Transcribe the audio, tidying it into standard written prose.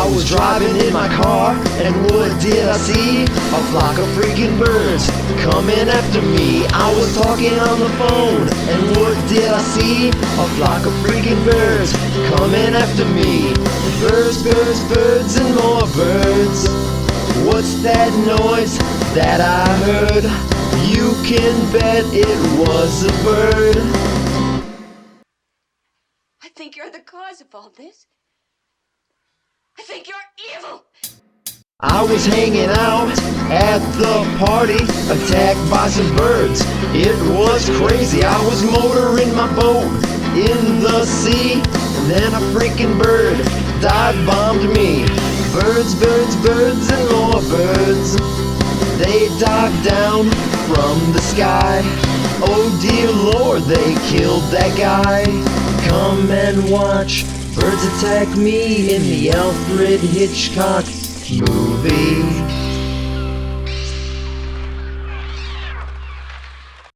I was driving in my car, and what did I see? A flock of freaking birds coming after me. I was talking on the phone, and what did I see? A flock of freaking birds coming after me. Birds, birds, birds, and more birds. What's that noise that I heard? You can bet it was a bird. I think you're the cause of all this. I think you're evil. I was hanging out at the party, attacked by some birds. It was crazy. I was motoring my boat in the sea, and then a freaking bird dive-bombed me. Birds, birds, birds, and more birds. They dived down from the sky. Oh dear Lord, they killed that guy. Come and watch birds attack me in the Alfred Hitchcock movie.